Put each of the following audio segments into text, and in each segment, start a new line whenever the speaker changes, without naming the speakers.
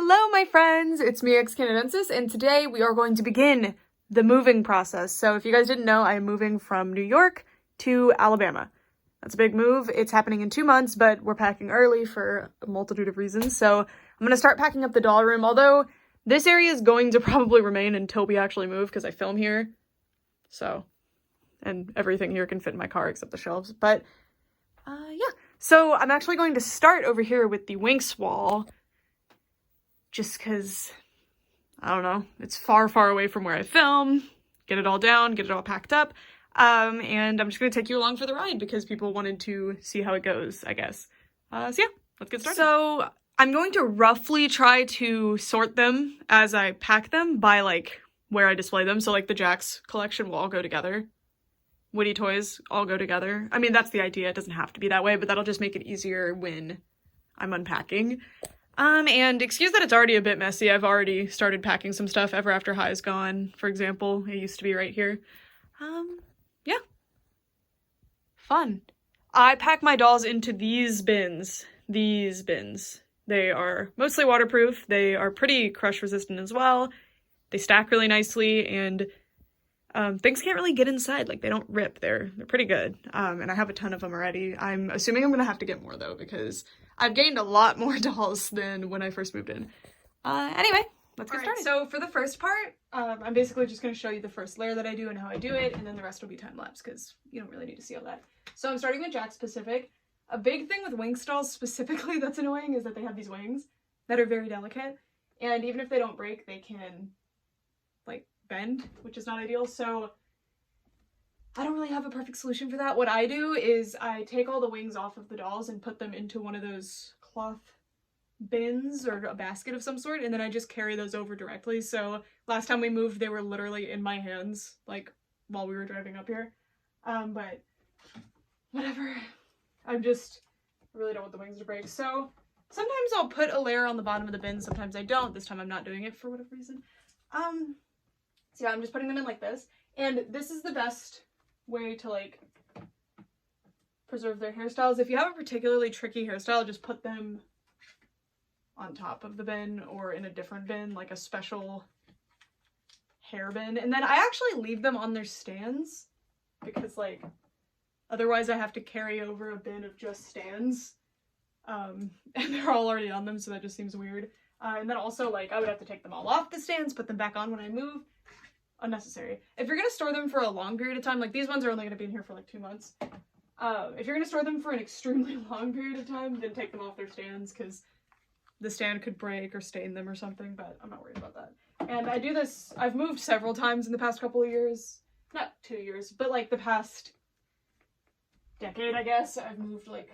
Hello, my friends! It's me, ex-Canadensis, and today we are going to begin the moving process. So if you guys didn't know, I am moving from New York to Alabama. That's a big move. It's happening in 2 months, but we're packing early for a multitude of reasons. So I'm going to start packing up the doll room, although this area is going to probably remain until we actually move because I film here. So, and everything here can fit in my car except the shelves. But, yeah. So I'm actually going to start over here with the Winx wall. Just because, I don't know, it's far, far away from where I film, get it all down, get it all packed up, and I'm just going to take you along for the ride because people wanted to see how it goes, I guess. So yeah, let's get started. So I'm going to roughly try to sort them as I pack them by, like, where I display them. So, like, the Jax collection will all go together. Witty toys all go together. I mean, that's the idea. It doesn't have to be that way, but that'll just make it easier when I'm unpacking. And excuse that it's already a bit messy. I've already started packing some stuff. Ever After High is gone, for example. It used to be right here. Yeah. Fun. I pack my dolls into these bins. These bins. They are mostly waterproof. They are pretty crush resistant as well. They stack really nicely, and things can't really get inside. Like, they don't rip. They're pretty good. And I have a ton of them already. I'm assuming I'm gonna have to get more though, because I've gained a lot more dolls than when I first moved in. Anyway, let's get started. So for the first part, I'm basically just going to show you the first layer that I do and how I do it, and then the rest will be time-lapse because you don't really need to see all that. So I'm starting with Jax specific. A big thing with Winx dolls specifically that's annoying is that they have these wings that are very delicate, and even if they don't break, they can, like, bend, which is not ideal. So I don't really have a perfect solution for that. What I do is I take all the wings off of the dolls and put them into one of those cloth bins or a basket of some sort, and then I just carry those over directly. So last time we moved, they were literally in my hands, like, while we were driving up here. But whatever. I really don't want the wings to break. So sometimes I'll put a layer on the bottom of the bin, sometimes I don't. This time I'm not doing it for whatever reason. So yeah, I'm just putting them in like this. And this is the best way to, like, preserve their hairstyles. If you have a particularly tricky hairstyle, just put them on top of the bin or in a different bin, like a special hair bin. And then I actually leave them on their stands because, like, otherwise I have to carry over a bin of just stands. And they're all already on them, so that just seems weird. And then also, like, I would have to take them all off the stands, put them back on when I move. Unnecessary. If you're gonna store them for a long period of time, like these ones are only gonna be in here for like 2 months. If you're gonna store them for an extremely long period of time, then take them off their stands because the stand could break or stain them or something, but I'm not worried about that. And I do this, I've moved several times in the past couple of years. Not 2 years, but like the past decade, I guess. I've moved, like,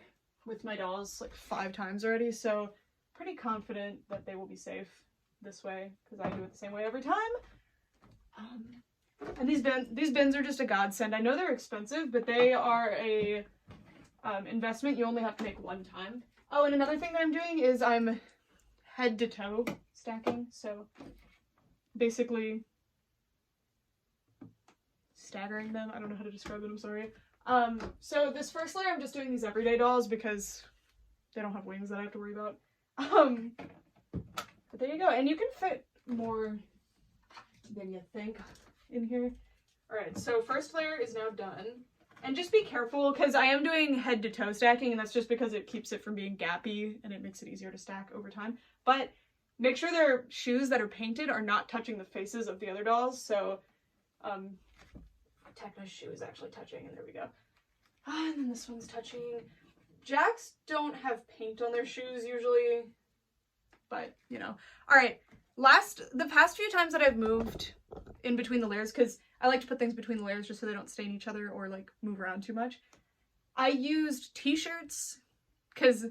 with my dolls like 5 times already, so pretty confident that they will be safe this way because I do it the same way every time. And these bins are just a godsend. I know they're expensive, but they are a investment you only have to make one time. Oh, and another thing that I'm doing is I'm head to toe stacking. So basically staggering them. I don't know how to describe it, I'm sorry. So this first layer I'm just doing these everyday dolls because they don't have wings that I have to worry about. But there you go. And you can fit more than you think in here. Alright, so first layer is now done. And just be careful, because I am doing head to toe stacking, and that's just because it keeps it from being gappy, and it makes it easier to stack over time. But make sure their shoes that are painted are not touching the faces of the other dolls, so, Techno's shoe is actually touching, and there we go. And then this one's touching. Jax don't have paint on their shoes usually, but, you know. Alright. The past few times that I've moved in between the layers, because I like to put things between the layers just so they don't stain each other or, like, move around too much, I used t-shirts because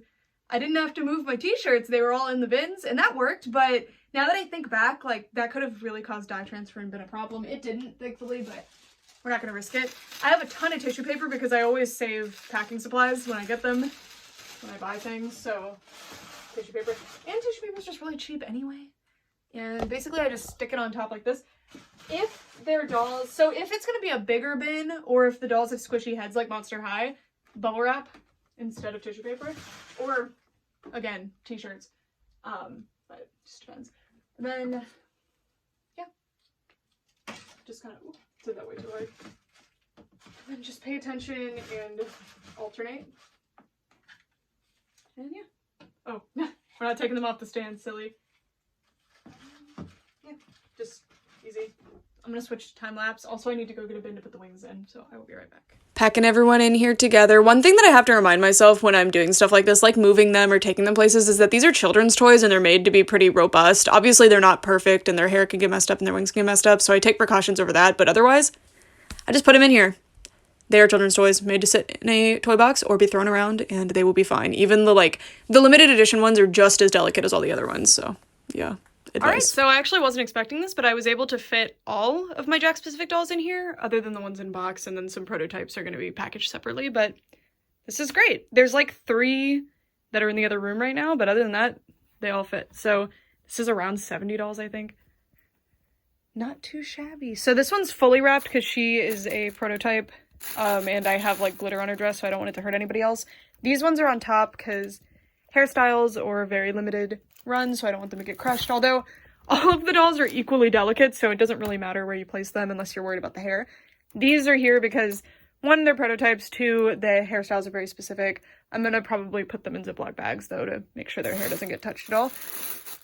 I didn't have to move my t-shirts. They were all in the bins, and that worked, but now that I think back, like, that could have really caused dye transfer and been a problem. It didn't, thankfully, but we're not going to risk it. I have a ton of tissue paper because I always save packing supplies when I get them, when I buy things, so tissue paper. And tissue paper is just really cheap anyway. And basically I just stick it on top like this. If they're dolls, so if it's going to be a bigger bin, or if the dolls have squishy heads like Monster High, bubble wrap instead of tissue paper, or again, t-shirts. But Just depends. And then, yeah. Just kind of, did that way too hard. And then just pay attention and alternate. And yeah. Oh, we're not taking them off the stand, silly. Yeah, just easy. I'm gonna switch to time-lapse. Also, I need to go get a bin to put the wings in, so I will be right back. Packing everyone in here together. One thing that I have to remind myself when I'm doing stuff like this, like moving them or taking them places, is that these are children's toys and they're made to be pretty robust. Obviously, they're not perfect and their hair can get messed up and their wings can get messed up, so I take precautions over that, but otherwise, I just put them in here. They are children's toys made to sit in a toy box or be thrown around, and they will be fine. Even the limited edition ones are just as delicate as all the other ones, so yeah. Alright, so I actually wasn't expecting this, but I was able to fit all of my Jack-specific dolls in here, other than the ones in box, and then some prototypes are going to be packaged separately, but this is great. There's like 3 that are in the other room right now, but other than that, they all fit. So this is around 70 dolls, I think. Not too shabby. So this one's fully wrapped because she is a prototype, and I have like glitter on her dress, so I don't want it to hurt anybody else. These ones are on top because hairstyles or very limited run, so I don't want them to get crushed, although all of the dolls are equally delicate, so it doesn't really matter where you place them unless you're worried about the hair. These are here because 1, they're prototypes, 2, the hairstyles are very specific. I'm gonna probably put them in Ziploc bags though to make sure their hair doesn't get touched at all.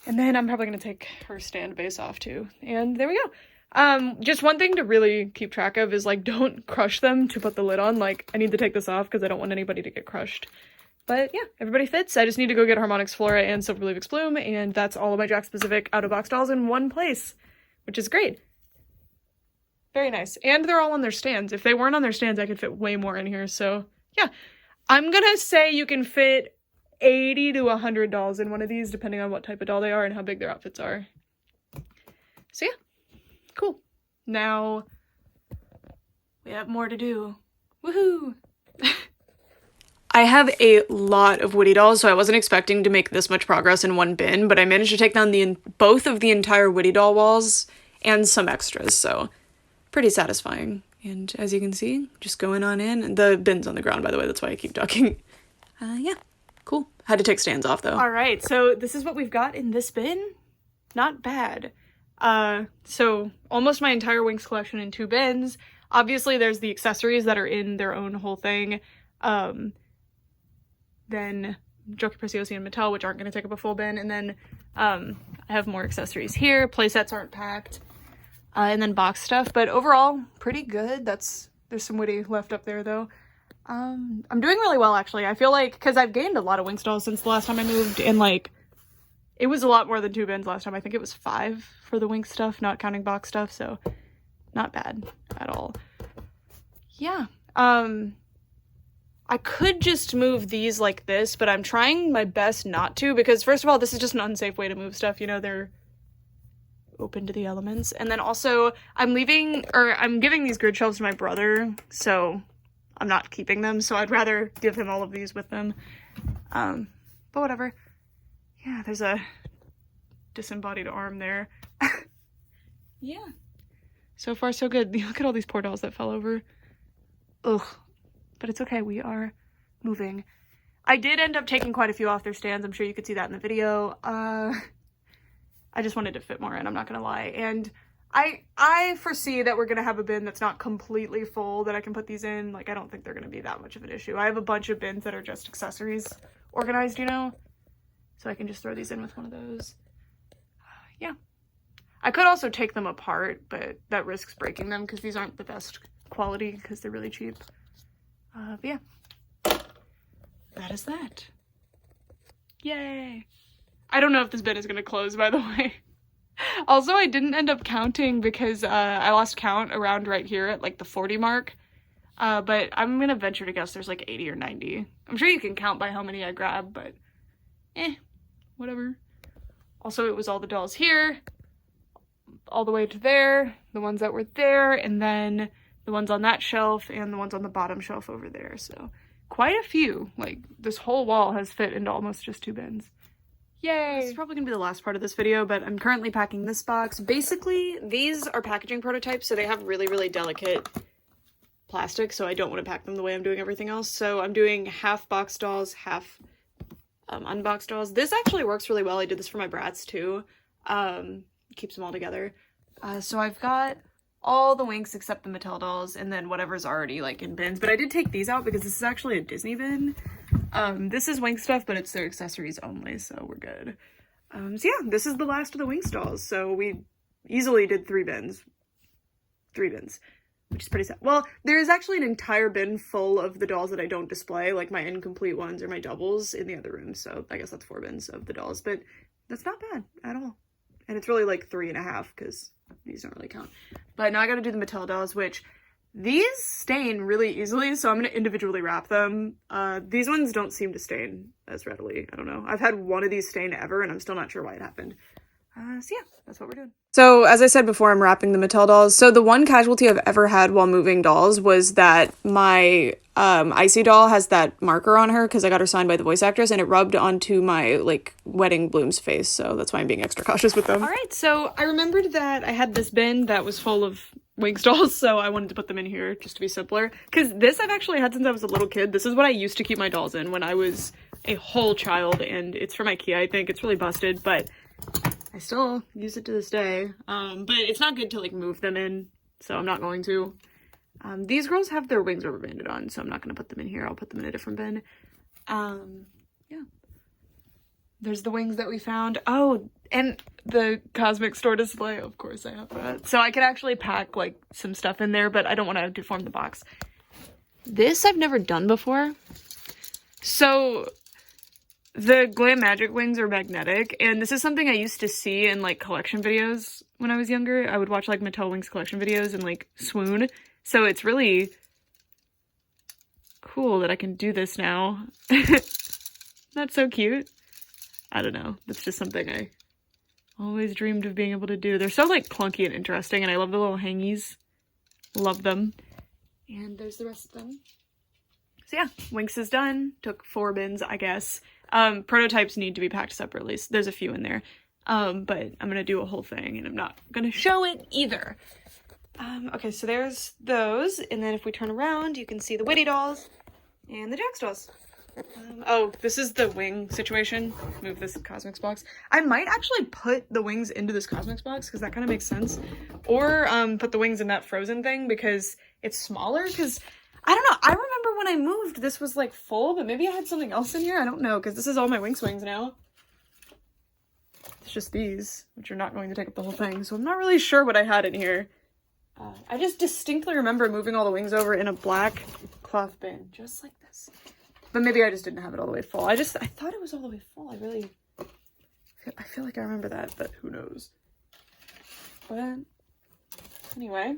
And then I'm probably gonna take her stand base off too. And there we go. Just one thing to really keep track of is like don't crush them to put the lid on. Like I need to take this off because I don't want anybody to get crushed. But yeah, everybody fits. I just need to go get Harmonix Flora and Silver Leaf Bloom, and that's all of my Jack-specific out-of-box dolls in one place, which is great. Very nice. And they're all on their stands. If they weren't on their stands, I could fit way more in here, so yeah. I'm gonna say you can fit 80 to 100 dolls in one of these, depending on what type of doll they are and how big their outfits are. So yeah, cool. Now, we have more to do. Woohoo! I have a lot of Witty dolls, so I wasn't expecting to make this much progress in one bin, but I managed to take down both of the entire Witty doll walls and some extras, so pretty satisfying. And as you can see, just going on in. The bin's on the ground, by the way, that's why I keep ducking. Yeah, cool. Had to take stands off, though. Alright, so this is what we've got in this bin. Not bad. So almost my entire Winx collection in 2 bins. Obviously, there's the accessories that are in their own whole thing. Then Joker Preciosi and Mattel, which aren't going to take up a full bin, and then I have more accessories here. Playsets aren't packed, and then box stuff, but overall, pretty good. There's some Witty left up there, though. I'm doing really well, actually. I feel like, because I've gained a lot of Winx dolls since the last time I moved, and like, it was a lot more than 2 bins last time. I think it was 5 for the Winx stuff, not counting box stuff, so not bad at all. Yeah, I could just move these like this, but I'm trying my best not to because, first of all, this is just an unsafe way to move stuff. You know, they're open to the elements. And then also, I'm giving these grid shelves to my brother, so I'm not keeping them. So I'd rather give him all of these with them. But whatever. Yeah, there's a disembodied arm there. Yeah. So far, so good. Look at all these poor dolls that fell over. Ugh. But it's okay, we are moving. I did end up taking quite a few off their stands. I'm sure you could see that in the video. I just wanted to fit more in, I'm not gonna lie. And I foresee that we're gonna have a bin that's not completely full that I can put these in. Like, I don't think they're gonna be that much of an issue. I have a bunch of bins that are just accessories organized, you know? So I can just throw these in with one of those. Yeah. I could also take them apart, but that risks breaking them because these aren't the best quality because they're really cheap. But yeah, that is that. Yay. I don't know if this bin is gonna close, by the way. Also, I didn't end up counting because I lost count around right here at like the 40 mark. But I'm gonna venture to guess there's like 80 or 90. I'm sure you can count by how many I grabbed, but whatever. Also, it was all the dolls here, all the way to there, the ones that were there, and then the ones on that shelf and the ones on the bottom shelf over there. So quite a few. Like, this whole wall has fit into almost just 2 bins. Yay! This is probably gonna be the last part of this video, but I'm currently packing this box. Basically, these are packaging prototypes, so they have really, really delicate plastic, so I don't want to pack them the way I'm doing everything else. So I'm doing half box dolls, half unboxed dolls. This actually works really well. I did this for my brats too. Keeps them all together. So I've got all the Winx except the Mattel dolls, and then whatever's already like in bins. But I did take these out because this is actually a Disney bin. This is Winx stuff, but it's their accessories only, so we're good. So yeah, this is the last of the Winx dolls. So we easily did 3 bins. 3 bins. Which is pretty sad. Well, there is actually an entire bin full of the dolls that I don't display, like my incomplete ones or my doubles in the other room. So I guess that's 4 bins of the dolls, but that's not bad at all. And it's really like 3.5 because these don't really count. But now I gotta do the Mattel dolls, which these stain really easily, so I'm gonna individually wrap them. These ones don't seem to stain as readily. I don't know. I've had one of these stain ever, and I'm still not sure why it happened. So yeah, that's what we're doing. So as I said before, I'm wrapping the Mattel dolls. So the one casualty I've ever had while moving dolls was that my Icy doll has that marker on her because I got her signed by the voice actress, and it rubbed onto my like wedding bloom's face. So that's why I'm being extra cautious with them. All right, so I remembered that I had this bin that was full of Winx dolls, so I wanted to put them in here just to be simpler. Because this I've actually had since I was a little kid. This is what I used to keep my dolls in when I was a whole child, and it's from IKEA, I think. It's really busted, but I still use it to this day, but it's not good to like move them in, so I'm not going to. These girls have their wings rubber banded on, so I'm not going to put them in here. I'll put them in a different bin. Yeah. There's the wings that we found. Oh, and the Cosmic Store display, of course I have that. So I could actually pack like some stuff in there, but I don't want to deform the box. This I've never done before. So the Glam Magic wings are magnetic, and this is something I used to see in, like, collection videos when I was younger. I would watch, like, Mattel Winx collection videos and, like, swoon. So it's really cool that I can do this now. That's so cute. I don't know. That's just something I always dreamed of being able to do. They're so, like, clunky and interesting, and I love the little hangies. Love them. And there's the rest of them. So yeah, Winx is done. Took 4 bins, I guess. Prototypes need to be packed separately. So there's a few in there. But I'm gonna do a whole thing and I'm not gonna show it either. Okay, so there's those. And then if we turn around, you can see the Witty dolls and the Jax dolls. Oh, this is the wing situation. Move this Cosmix box. I might actually put the wings into this Cosmix box because that kind of makes sense. Or put the wings in that Frozen thing because it's smaller. Because I don't know. I remember when I moved, this was like full, but maybe I had something else in here. I don't know, because this is all my Winx wings now. It's just these, which are not going to take up the whole thing. So I'm not really sure what I had in here. I just distinctly remember moving all the wings over in a black cloth bin, just like this. But maybe I just didn't have it all the way full. I thought it was all the way full. I feel like I remember that, but who knows. But anyway.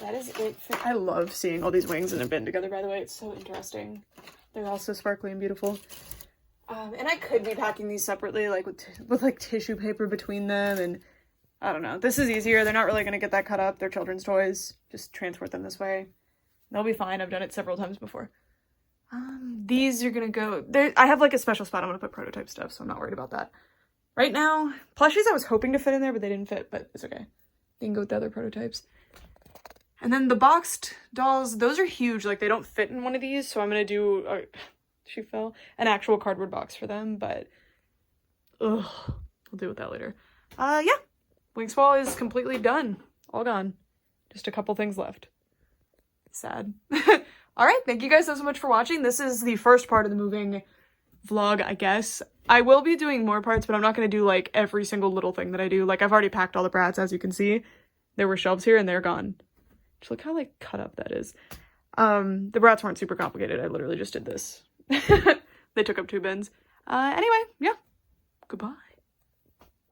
That is it for— I love seeing all these wings in a bin together, by the way. It's so interesting. They're all so sparkly and beautiful. And I could be packing these separately, like with like tissue paper between them, and I don't know. This is easier. They're not really going to get that cut up. They're children's toys. Just transport them this way. They'll be fine. I've done it several times before. These are going to go— I have like a special spot I'm going to put prototype stuff, so I'm not worried about that. Right now, plushies I was hoping to fit in there, but they didn't fit, but it's okay. They can go with the other prototypes. And then the boxed dolls, those are huge. Like, they don't fit in one of these, so I'm going to do— she fell— an actual cardboard box for them, but ugh, I'll deal with that later. Yeah. Winx Wall is completely done. All gone. Just a couple things left. Sad. Alright, thank you guys so much for watching. This is the first part of the moving vlog, I guess. I will be doing more parts, but I'm not going to do, like, every single little thing that I do. Like, I've already packed all the brats, as you can see. There were shelves here, and they're gone. Just look how, like, cut up that is. The brats weren't super complicated. I literally just did this. They took up 2 bins. Anyway, yeah. Goodbye.